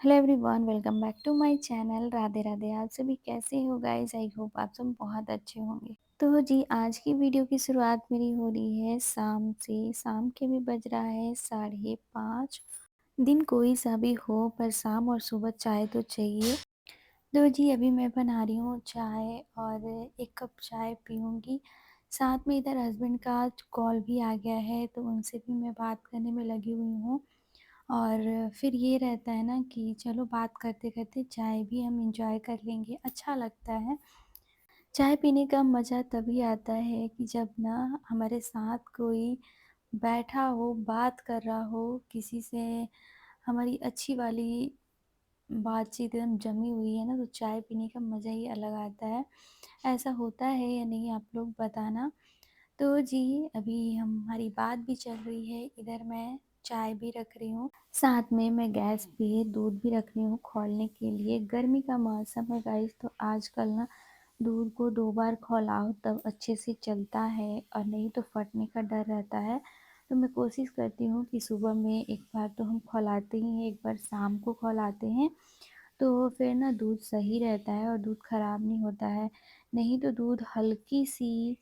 Hello everyone, welcome back to my channel. Radhe Radhe. आप सभी कैसे हो गाइस? आई होप आप सब बहुत अच्छे होंगे। तो जी, आज की वीडियो की शुरुआत मेरी हो रही है शाम से। शाम के भी बज रहा है 5:30। दिन कोई सा भी हो, पर शाम और सुबह चाय तो चाहिए। तो जी, अभी मैं बना रही हूँ चाय और एक कप चाय पीऊँगी। साथ में इधर हस्बैंड का कॉल भी आ गया है, तो उनसे भी मैं बात करने में लगी हुई हूँ। और फिर ये रहता है ना कि चलो बात करते-करते चाय भी हम एन्जॉय कर लेंगे, अच्छा लगता है। चाय पीने का मज़ा तभी आता है कि जब ना हमारे साथ कोई बैठा हो, बात कर रहा हो, किसी से हमारी अच्छी वाली बातचीत एकदम जमी हुई है ना, तो चाय पीने का मज़ा ही अलग आता है। ऐसा होता है या नहीं, आप लोग बताना। तो जी, अभी हमारी बात भी चल रही है, इधर मैं चाय भी रख रही हूँ। साथ में मैं गैस पे दूध भी रख रही हूँ खौलने के लिए। गर्मी का मौसम है गाइस, तो आजकल ना दूध को 2 बार खौलाओ तब अच्छे से चलता है, और नहीं तो फटने का डर रहता है। तो मैं कोशिश करती हूँ कि सुबह में एक बार तो हम खौलाते ही हैं, एक बार शाम को खौलाते हैं। तो फिर ना दूध सही रहता है और दूध ख़राब नहीं होता है। नहीं तो दूध हल्की-सी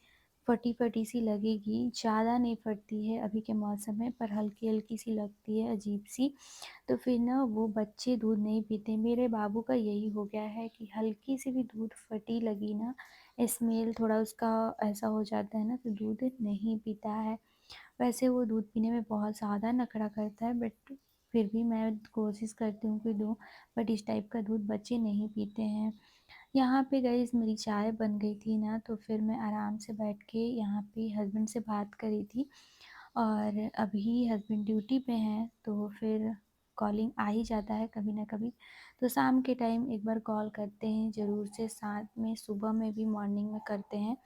फटी-फटी सी लगेगी, ज़्यादा नहीं फटती है अभी के मौसम में, पर हल्की-हल्की सी लगती है अजीब-सी। तो फिर ना वो बच्चे दूध नहीं पीते। मेरे बाबू का यही हो गया है कि हल्की सी भी दूध फटी लगी ना, स्मेल थोड़ा उसका ऐसा हो जाता है ना, तो दूध नहीं पीता है। वैसे वो दूध पीने में बहुत ज़्यादा नखरा करता है, बट फिर भी मैं कोशिश करती हूँ कि दूँ, बट इस टाइप का दूध बच्चे नहीं पीते हैं। यहाँ पे गाइस मेरी चाय बन गई थी ना, तो फिर मैं आराम से बैठ के यहाँ पे हस्बैंड से बात करी थी। और अभी हस्बैंड ड्यूटी पे हैं, तो फिर कॉलिंग आ ही जाता है कभी ना कभी। तो शाम के टाइम एक बार कॉल करते हैं ज़रूर से, साथ में सुबह में भी मॉर्निंग में करते हैं।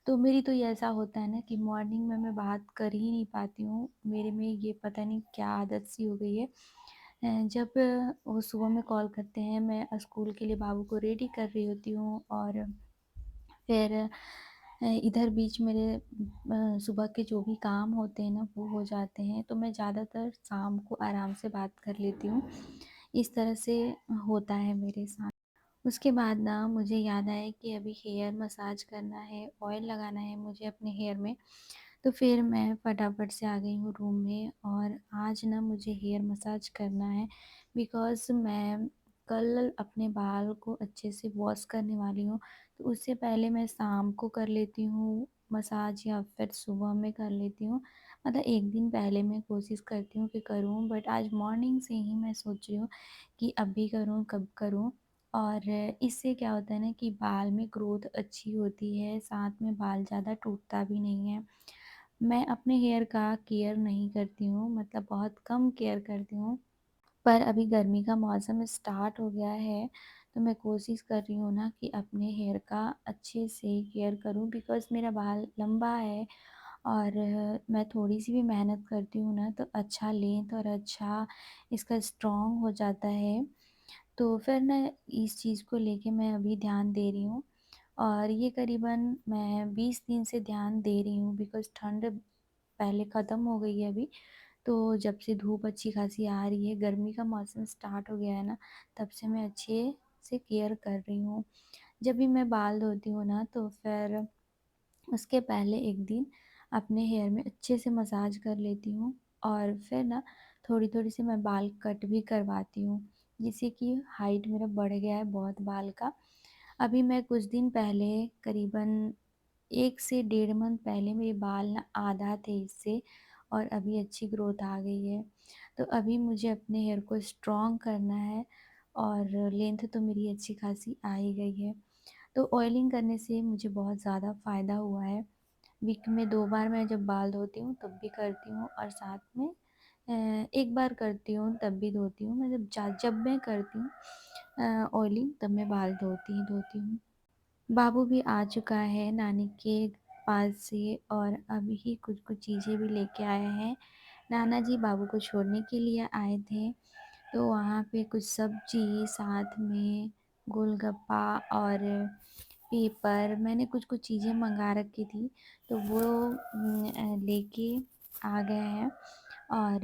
तो मेरी तो ये ऐसा होता है ना कि मॉर्निंग में मैं बात कर ही नहीं पाती हूँ। मेरे में ये पता नहीं क्या आदत सी हो गई है। जब वो सुबह में कॉल करते हैं, मैं स्कूल के लिए बाबू को रेडी कर रही होती हूँ, और फिर इधर बीच मेरे सुबह के जो भी काम होते हैं ना, वो हो जाते हैं, तो मैं ज़्यादातर शाम को आराम से बात कर लेती हूँ। इस तरह से होता है मेरे साथ। उसके बाद ना मुझे याद आया कि अभी हेयर मसाज करना है, ऑयल लगाना है मुझे अपने हेयर में। तो फिर मैं फटाफट से आ गई हूँ रूम में, और आज ना मुझे हेयर मसाज करना है, बिकॉज़ मैं कल अपने बाल को अच्छे से वॉश करने वाली हूँ। तो उससे पहले मैं शाम को कर लेती हूँ मसाज, या फिर सुबह में कर लेती हूँ। मतलब 1 दिन पहले मैं कोशिश करती हूँ कि करूँ, बट आज मॉर्निंग से ही मैं सोच रही हूँ कि अभी करूँ, कब करूँ। और इससे क्या होता है ना कि बाल में ग्रोथ अच्छी होती है, साथ में बाल ज़्यादा टूटता भी नहीं है। मैं अपने हेयर का केयर नहीं करती हूँ, मतलब बहुत कम केयर करती हूँ। पर अभी गर्मी का मौसम स्टार्ट हो गया है, तो मैं कोशिश कर रही हूँ ना कि अपने हेयर का अच्छे से केयर करूँ, बिकॉज़ मेरा बाल लंबा है। और मैं थोड़ी-सी भी मेहनत करती हूँ ना, तो अच्छा लेंथ और अच्छा इसका स्ट्रॉन्ग हो जाता है। तो फिर ना इस चीज़ को लेके मैं अभी ध्यान दे रही हूँ, और ये करीबन मैं 20 दिन से ध्यान दे रही हूँ, बिकॉज़ ठंड पहले ख़त्म हो गई है अभी। तो जब से धूप अच्छी खासी आ रही है, गर्मी का मौसम स्टार्ट हो गया है ना, तब से मैं अच्छे से केयर कर रही हूँ। जब भी मैं बाल धोती हूँ ना, तो फिर उसके पहले एक दिन अपने हेयर में अच्छे से मसाज कर लेती हूँ, और फिर ना थोड़ी-थोड़ी सी मैं बाल कट भी करवाती हूँ, जिससे कि हाइट मेरा बढ़ गया है बहुत बाल का। अभी मैं कुछ दिन पहले, करीबन 1 से डेढ़ मंथ पहले, मेरे बाल ना आधा थे इससे, और अभी अच्छी ग्रोथ आ गई है। तो अभी मुझे अपने हेयर को स्ट्रॉन्ग करना है, और लेंथ तो मेरी अच्छी खासी आ ही गई है। तो ऑयलिंग करने से मुझे बहुत ज़्यादा फ़ायदा हुआ है। वीक में 2 बार मैं जब बाल धोती हूँ तब भी करती हूँ, और साथ में 1 बार करती हूँ तब भी धोती हूँ। मैं जब मैं करती हूँ ऑयलिंग, तब मैं बाल धोती ही धोती हूँ। बाबू भी आ चुका है नानी के पास से, और अभी ही कुछ-कुछ चीज़ें भी लेके आए हैं। नाना जी बाबू को छोड़ने के लिए आए थे, तो वहाँ पे कुछ सब्ज़ी, साथ में गोलगप्पा और पेपर, मैंने कुछ-कुछ चीज़ें मँगा रखी थी, तो वो लेके आ गए हैं। और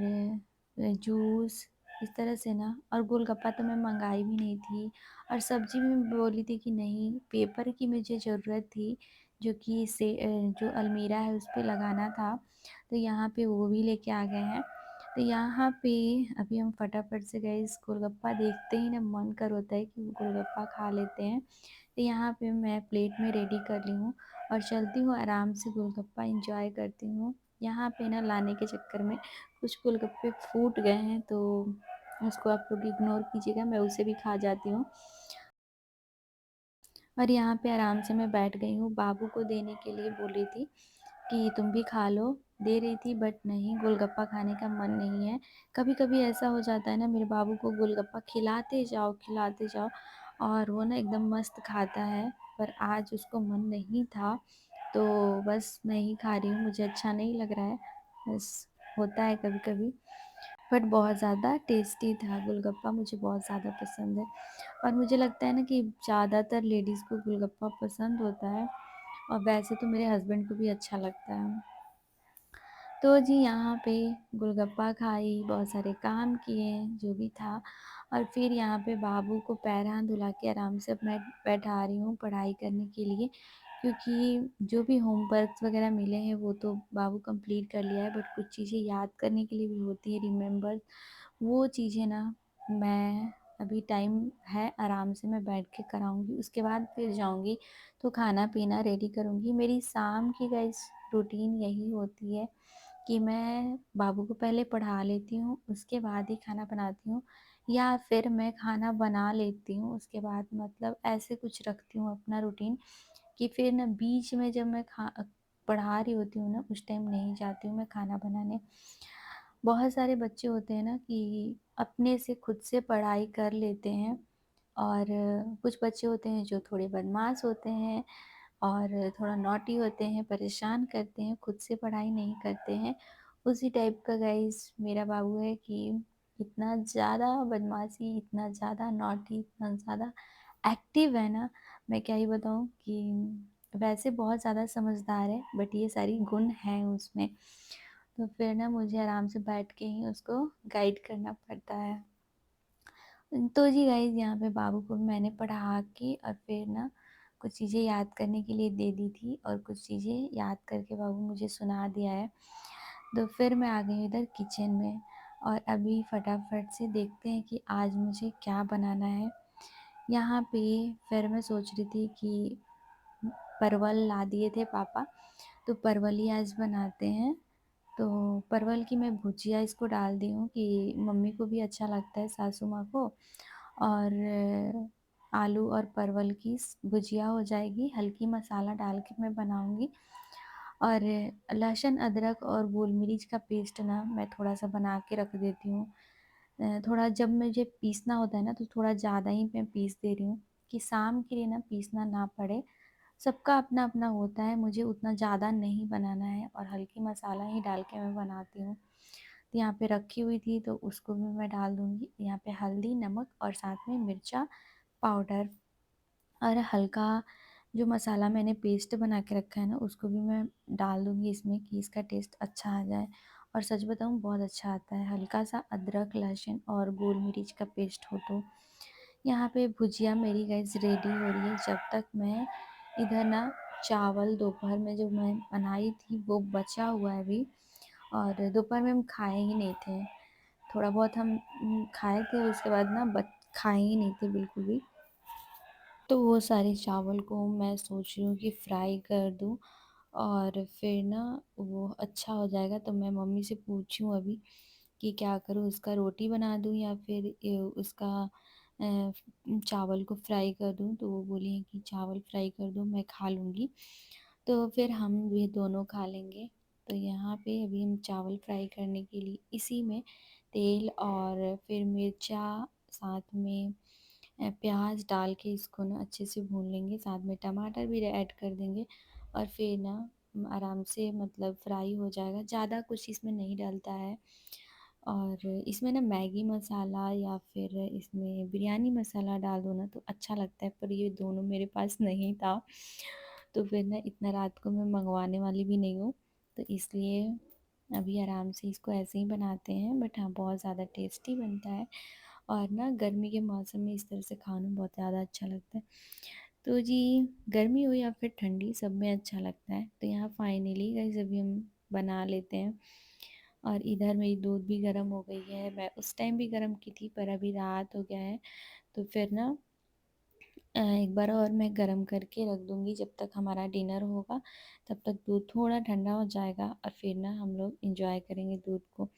जूस इस तरह से ना। और गोलगप्पा तो मैं मंगाई भी नहीं थी। और सब्जी भी मैं बोली थी कि नहीं, पेपर की मुझे ज़रूरत थी, जो कि जो अलमीरा है उस पे लगाना था। तो यहाँ पे वो भी लेके आ गए हैं। तो यहाँ पे अभी हम फटाफट से गए, इस गोलगप्पा देखते ही ना मन कर होता है कि गोलगप्पा खा लेते हैं। तो यहाँ पे मैं प्लेट में रेडी कर ली हूँ और चलती हूँ आराम से, गोलगप्पा इंजॉय करती हूँ। यहाँ पे ना लाने के चक्कर में कुछ गोलगप्पे फूट गए हैं, तो उसको आप लोग इग्नोर कीजिएगा, मैं उसे भी खा जाती हूँ। और यहाँ पे आराम से मैं बैठ गई हूँ, बाबू को देने के लिए बोल रही थी कि तुम भी खा लो, दे रही थी, बट नहीं, गोलगप्पा खाने का मन नहीं है। कभी कभी ऐसा हो जाता है ना, मेरे बाबू को गोलगप्पा खिलाते जाओ और वो ना एकदम मस्त खाता है। पर आज उसको मन नहीं था, तो बस मैं ही खा रही हूँ, मुझे अच्छा नहीं लग रहा है, बस होता है कभी कभी। बट बहुत ज़्यादा टेस्टी था गोलगप्पा, मुझे बहुत ज़्यादा पसंद है। और मुझे लगता है ना कि ज़्यादातर लेडीज़ को गोलगप्पा पसंद होता है, और वैसे तो मेरे हस्बैंड को भी अच्छा लगता है। तो जी यहाँ पे गोलगप्पा खाई, बहुत सारे काम किए जो भी था, और फिर यहाँ पे बाबू को पैर हाथ धुला के आराम से अब मैं बैठा रही हूँ पढ़ाई करने के लिए, क्योंकि जो भी होमवर्क वगैरह मिले हैं वो तो बाबू कंप्लीट कर लिया है, बट कुछ चीज़ें याद करने के लिए भी होती है, रिमेम्बर, वो चीज़ें ना मैं अभी टाइम है, आराम से मैं बैठ के कराऊंगी, उसके बाद फिर जाऊंगी तो खाना पीना रेडी करूंगी। मेरी शाम की गाइस रूटीन यही होती है कि मैं बाबू को पहले पढ़ा लेती हूँ, उसके बाद ही खाना बनाती हूँ, या फिर मैं खाना बना लेती हूँ उसके बाद, मतलब ऐसे कुछ रखती हूँ अपना रूटीन, कि फिर ना बीच में जब मैं पढ़ा रही होती हूँ ना, उस टाइम नहीं जाती हूँ मैं खाना बनाने। बहुत सारे बच्चे होते हैं ना कि अपने से खुद से पढ़ाई कर लेते हैं, और कुछ बच्चे होते हैं जो थोड़े बदमाश होते हैं और थोड़ा नॉटी होते हैं, परेशान करते हैं, खुद से पढ़ाई नहीं करते हैं। उसी टाइप का गाइस मेरा बाबू है कि इतना ज़्यादा बदमाशी, इतना ज़्यादा नॉटी, इतना ज़्यादा एक्टिव है ना, मैं क्या ही बताऊँ कि वैसे बहुत ज़्यादा समझदार है, बट ये सारी गुण हैं उसमें। तो फिर ना मुझे आराम से बैठ के ही उसको गाइड करना पड़ता है। तो जी गाइज यहाँ पे बाबू को मैंने पढ़ा के और फिर ना कुछ चीज़ें याद करने के लिए दे दी थी, और कुछ चीज़ें याद करके बाबू मुझे सुना दिया है। तो फिर मैं आ गई इधर किचन में, और अभी फटाफट से देखते हैं कि आज मुझे क्या बनाना है। यहाँ पे फिर मैं सोच रही थी कि परवल ला दिए थे पापा, तो परवल ही आज बनाते हैं। तो परवल की मैं भुजिया इसको डाल दी हूँ कि मम्मी को भी अच्छा लगता है, सासू माँ को। और आलू और परवल की भुजिया हो जाएगी, हल्की मसाला डाल के मैं बनाऊँगी। और लहसुन अदरक और गोल मिर्च का पेस्ट ना मैं थोड़ा सा बना के रख देती हूँ। थोड़ा जब मुझे पीसना होता है ना, तो थोड़ा ज़्यादा ही मैं पीस दे रही हूँ, कि शाम के लिए ना पीसना ना पड़े। सबका अपना अपना होता है, मुझे उतना ज़्यादा नहीं बनाना है, और हल्की मसाला ही डाल के मैं बनाती हूँ। तो यहाँ पे रखी हुई थी तो उसको भी मैं डाल दूँगी। यहाँ पे हल्दी, नमक और साथ में मिर्चा पाउडर, और हल्का जो मसाला मैंने पेस्ट बना के रखा है ना, उसको भी मैं डाल दूँगी इसमें, कि इसका टेस्ट अच्छा आ जाए। और सच बताऊँ, बहुत अच्छा आता है, हल्का सा अदरक, लहसुन और गोल मिर्च का पेस्ट हो तो। यहाँ पे भुजिया मेरी गैस रेडी हो रही है, जब तक मैं इधर ना चावल दोपहर में जो मैं बनाई थी वो बचा हुआ है अभी। और दोपहर में हम खाए ही नहीं थे, थोड़ा बहुत हम खाए थे, उसके बाद ना खाए ही नहीं थे बिल्कुल भी। तो वो सारे चावल को मैं सोच रही हूँ कि फ्राई कर दूँ, और फिर ना वो अच्छा हो जाएगा। तो मैं मम्मी से पूछूँ अभी कि क्या करूँ, उसका रोटी बना दूँ या फिर उसका चावल को फ्राई कर दूँ। तो वो बोली है कि चावल फ्राई कर दो, मैं खा लूँगी, तो फिर हम भी दोनों खा लेंगे। तो यहाँ पे अभी हम चावल फ्राई करने के लिए इसी में तेल और फिर मिर्चा, साथ में प्याज डाल के इसको ना अच्छे से भून लेंगे, साथ में टमाटर भी ऐड कर देंगे, और फिर ना आराम से मतलब फ्राई हो जाएगा। ज़्यादा कुछ इसमें नहीं डलता है, और इसमें ना मैगी मसाला या फिर इसमें बिरयानी मसाला डाल दो ना तो अच्छा लगता है, पर ये दोनों मेरे पास नहीं था, तो फिर ना इतना रात को मैं मंगवाने वाली भी नहीं हूँ, तो इसलिए अभी आराम से इसको ऐसे ही बनाते हैं, बट हाँ बहुत ज़्यादा टेस्टी बनता है। और ना गर्मी के मौसम में इस तरह से खाना बहुत ज़्यादा अच्छा लगता है। तो जी, गर्मी हो या फिर ठंडी, सब में अच्छा लगता है। तो यहाँ फाइनली गाइस अभी हम बना लेते हैं। और इधर मेरी दूध भी गर्म हो गई है, मैं उस टाइम भी गर्म की थी पर अभी रात हो गया है, तो फिर ना एक बार और मैं गरम करके रख दूँगी। जब तक हमारा डिनर होगा तब तक दूध थोड़ा ठंडा हो जाएगा और फिर ना हम लोग इंजॉय करेंगे दूध को।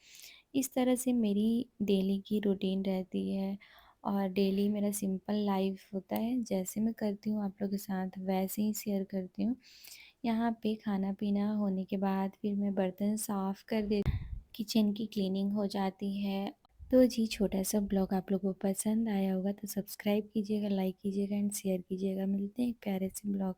इस तरह से मेरी डेली की रूटीन रहती है और डेली मेरा सिंपल लाइफ होता है। जैसे मैं करती हूँ आप लोगों के साथ वैसे ही शेयर करती हूँ। यहाँ पे खाना पीना होने के बाद फिर मैं बर्तन साफ़ कर देती, किचन की क्लीनिंग हो जाती है। तो जी, छोटा सा ब्लॉग आप लोगों को पसंद आया होगा तो सब्सक्राइब कीजिएगा, लाइक कीजिएगा एंड शेयर कीजिएगा। मिलते हैं एक प्यारे से ब्लॉग